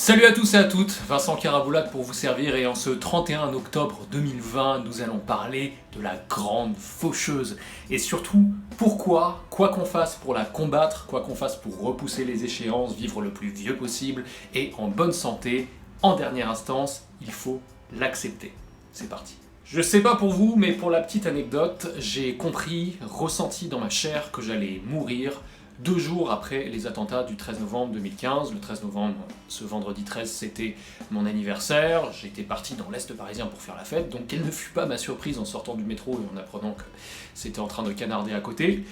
Salut à tous et à toutes, Vincent Caraboulade pour vous servir et en ce 31 octobre 2020, nous allons parler de la grande faucheuse. Et surtout, pourquoi, quoi qu'on fasse pour la combattre, quoi qu'on fasse pour repousser les échéances, vivre le plus vieux possible et en bonne santé, en dernière instance, il faut l'accepter. C'est parti. Je sais pas pour vous, mais pour la petite anecdote, j'ai compris, ressenti dans ma chair que j'allais mourir 2 jours après les attentats du 13 novembre 2015. Le 13 novembre, ce vendredi 13, c'était mon anniversaire. J'étais parti dans l'Est parisien pour faire la fête, donc quelle ne fut pas ma surprise en sortant du métro et en apprenant que c'était en train de canarder à côté.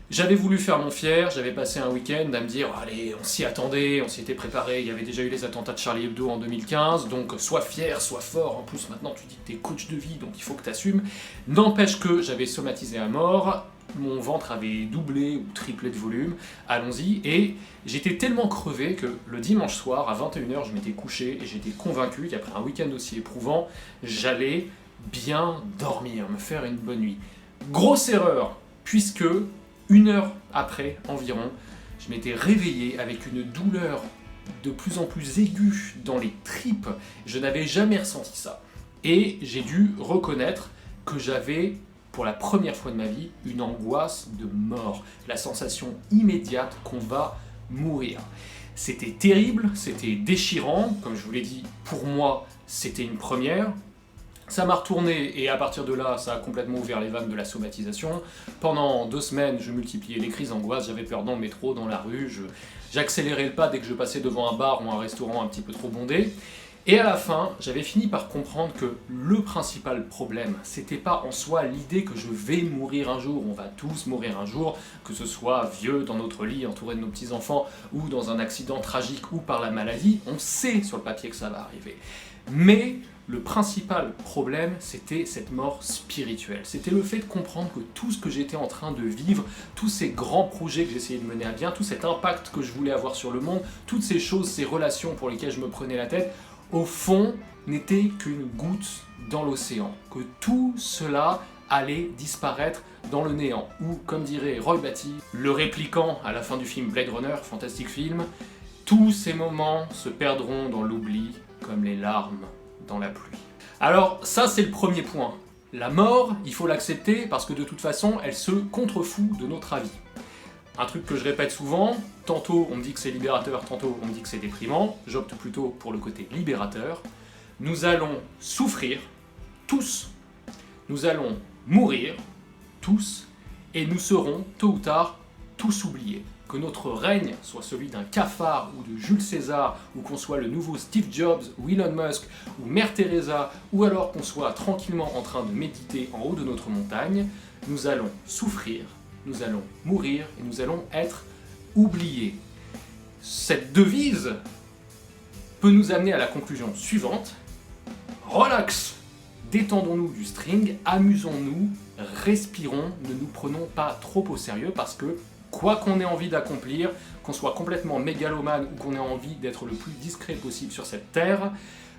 J'avais voulu faire mon fier, j'avais passé un week-end à me dire « Allez, on s'y attendait, on s'y était préparé, il y avait déjà eu les attentats de Charlie Hebdo en 2015, donc sois fier, sois fort, en plus maintenant tu dis que t'es coach de vie, donc il faut que t'assumes. » N'empêche que j'avais somatisé à mort, mon ventre avait doublé ou triplé de volume, allons-y, et j'étais tellement crevé que le dimanche soir, à 21h, je m'étais couché et j'étais convaincu qu'après un week-end aussi éprouvant, j'allais bien dormir, me faire une bonne nuit. Grosse erreur, puisque 1 heure après environ, je m'étais réveillé avec une douleur de plus en plus aiguë dans les tripes. Je n'avais jamais ressenti ça. Et j'ai dû reconnaître que j'avais, pour la première fois de ma vie, une angoisse de mort. La sensation immédiate qu'on va mourir. C'était terrible, c'était déchirant. Comme je vous l'ai dit, pour moi, c'était une première. Ça m'a retourné et à partir de là, ça a complètement ouvert les vannes de la somatisation. Pendant 2 semaines, je multipliais les crises d'angoisse, j'avais peur dans le métro, dans la rue, j'accélérais le pas dès que je passais devant un bar ou un restaurant un petit peu trop bondé. Et à la fin, j'avais fini par comprendre que le principal problème, c'était pas en soi l'idée que je vais mourir un jour, on va tous mourir un jour, que ce soit vieux dans notre lit entouré de nos petits-enfants ou dans un accident tragique ou par la maladie, on sait sur le papier que ça va arriver. Mais le principal problème, c'était cette mort spirituelle. C'était le fait de comprendre que tout ce que j'étais en train de vivre, tous ces grands projets que j'essayais de mener à bien, tout cet impact que je voulais avoir sur le monde, toutes ces choses, ces relations pour lesquelles je me prenais la tête, au fond, n'était qu'une goutte dans l'océan. Que tout cela allait disparaître dans le néant. Ou, comme dirait Roy Batty, le répliquant à la fin du film Blade Runner, fantastique film, tous ces moments se perdront dans l'oubli comme les larmes dans la pluie. Alors ça c'est le premier point. La mort, il faut l'accepter parce que de toute façon, elle se contrefout de notre avis. Un truc que je répète souvent, tantôt on me dit que c'est libérateur, tantôt on me dit que c'est déprimant, j'opte plutôt pour le côté libérateur. Nous allons souffrir, tous, nous allons mourir, tous, et nous serons, tôt ou tard, tous oubliés. Que notre règne soit celui d'un cafard ou de Jules César, ou qu'on soit le nouveau Steve Jobs ou Elon Musk ou Mère Teresa, ou alors qu'on soit tranquillement en train de méditer en haut de notre montagne, nous allons souffrir, nous allons mourir et nous allons être oubliés. Cette devise peut nous amener à la conclusion suivante. Relax, détendons-nous du string, amusons-nous, respirons, ne nous prenons pas trop au sérieux parce que quoi qu'on ait envie d'accomplir, qu'on soit complètement mégalomane ou qu'on ait envie d'être le plus discret possible sur cette terre,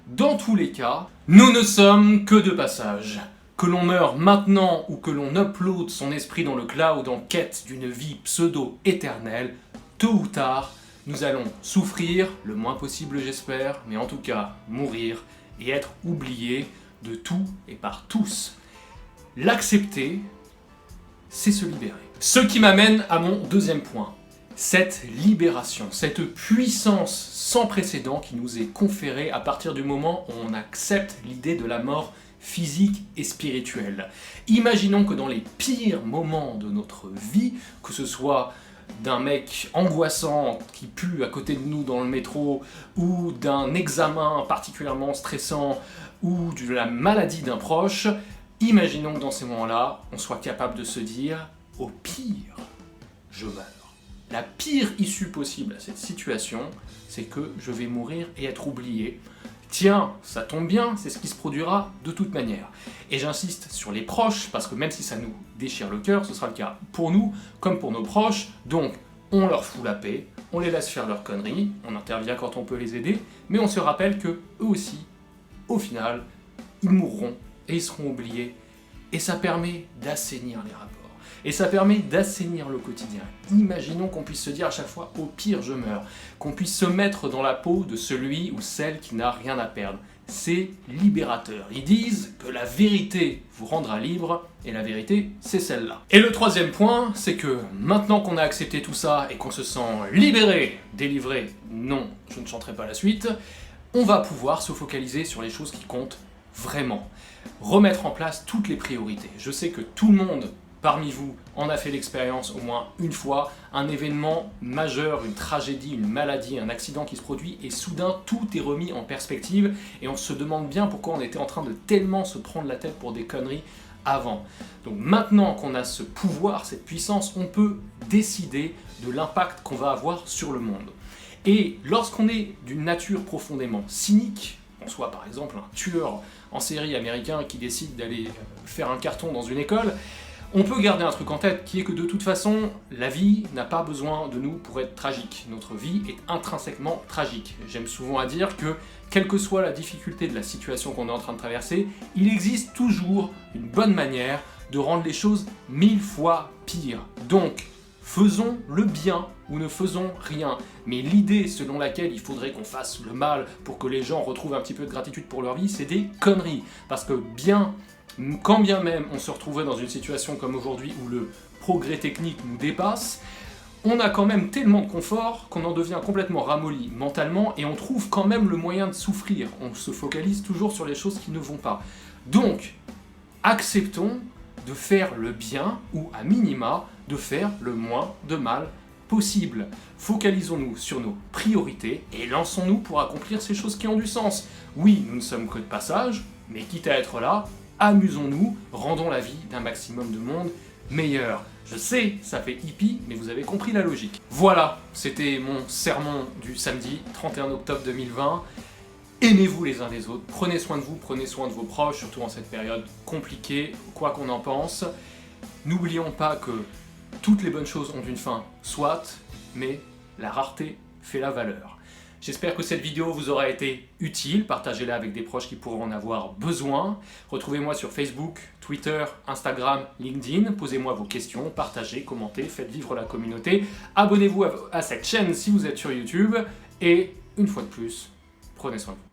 dans tous les cas, nous ne sommes que de passage. Que l'on meure maintenant ou que l'on upload son esprit dans le cloud en quête d'une vie pseudo-éternelle, tôt ou tard, nous allons souffrir, le moins possible j'espère, mais en tout cas mourir et être oubliés de tout et par tous. L'accepter, c'est se libérer. Ce qui m'amène à mon deuxième point. Cette libération, cette puissance sans précédent qui nous est conférée à partir du moment où on accepte l'idée de la mort physique et spirituelle. Imaginons que dans les pires moments de notre vie, que ce soit d'un mec angoissant qui pue à côté de nous dans le métro, ou d'un examen particulièrement stressant, ou de la maladie d'un proche, imaginons que dans ces moments-là, on soit capable de se dire « au pire, je meurs ». La pire issue possible à cette situation, c'est que je vais mourir et être oublié. Tiens, ça tombe bien, c'est ce qui se produira de toute manière. Et j'insiste sur les proches, parce que même si ça nous déchire le cœur, ce sera le cas pour nous comme pour nos proches. Donc, on leur fout la paix, on les laisse faire leurs conneries, on intervient quand on peut les aider, mais on se rappelle que eux aussi, au final, ils mourront et ils seront oubliés. Et ça permet d'assainir les rapports. Et ça permet d'assainir le quotidien. Imaginons qu'on puisse se dire à chaque fois « au pire je meurs », qu'on puisse se mettre dans la peau de celui ou celle qui n'a rien à perdre. C'est libérateur. Ils disent que la vérité vous rendra libre, et la vérité, c'est celle-là. Et le troisième point, c'est que maintenant qu'on a accepté tout ça et qu'on se sent libéré, délivré, non, je ne chanterai pas la suite, on va pouvoir se focaliser sur les choses qui comptent vraiment. Remettre en place toutes les priorités. Je sais que tout le monde parmi vous en a fait l'expérience au moins une fois, un événement majeur, une tragédie, une maladie, un accident qui se produit et soudain tout est remis en perspective et on se demande bien pourquoi on était en train de tellement se prendre la tête pour des conneries avant. Donc maintenant qu'on a ce pouvoir, cette puissance, on peut décider de l'impact qu'on va avoir sur le monde. Et lorsqu'on est d'une nature profondément cynique, on soit par exemple un tueur en série américain qui décide d'aller faire un carton dans une école, on peut garder un truc en tête qui est que de toute façon, la vie n'a pas besoin de nous pour être tragique. Notre vie est intrinsèquement tragique. J'aime souvent à dire que, quelle que soit la difficulté de la situation qu'on est en train de traverser, il existe toujours une bonne manière de rendre les choses 1000 fois pires. Donc, faisons le bien ou ne faisons rien. Mais l'idée selon laquelle il faudrait qu'on fasse le mal pour que les gens retrouvent un petit peu de gratitude pour leur vie, c'est des conneries. Parce que quand bien même on se retrouvait dans une situation comme aujourd'hui où le progrès technique nous dépasse, on a quand même tellement de confort qu'on en devient complètement ramolli mentalement et on trouve quand même le moyen de souffrir. On se focalise toujours sur les choses qui ne vont pas. Donc, acceptons de faire le bien ou à minima de faire le moins de mal possible. Focalisons-nous sur nos priorités et lançons-nous pour accomplir ces choses qui ont du sens. Oui, nous ne sommes que de passage, mais quitte à être là, amusons-nous, rendons la vie d'un maximum de monde meilleure. Je sais, ça fait hippie, mais vous avez compris la logique. Voilà, c'était mon sermon du samedi 31 octobre 2020. Aimez-vous les uns les autres, prenez soin de vous, prenez soin de vos proches, surtout en cette période compliquée, quoi qu'on en pense. N'oublions pas que toutes les bonnes choses ont une fin, soit, mais la rareté fait la valeur. J'espère que cette vidéo vous aura été utile, partagez-la avec des proches qui pourront en avoir besoin. Retrouvez-moi sur Facebook, Twitter, Instagram, LinkedIn, posez-moi vos questions, partagez, commentez, faites vivre la communauté. Abonnez-vous à cette chaîne si vous êtes sur YouTube, et une fois de plus, prenez soin de vous.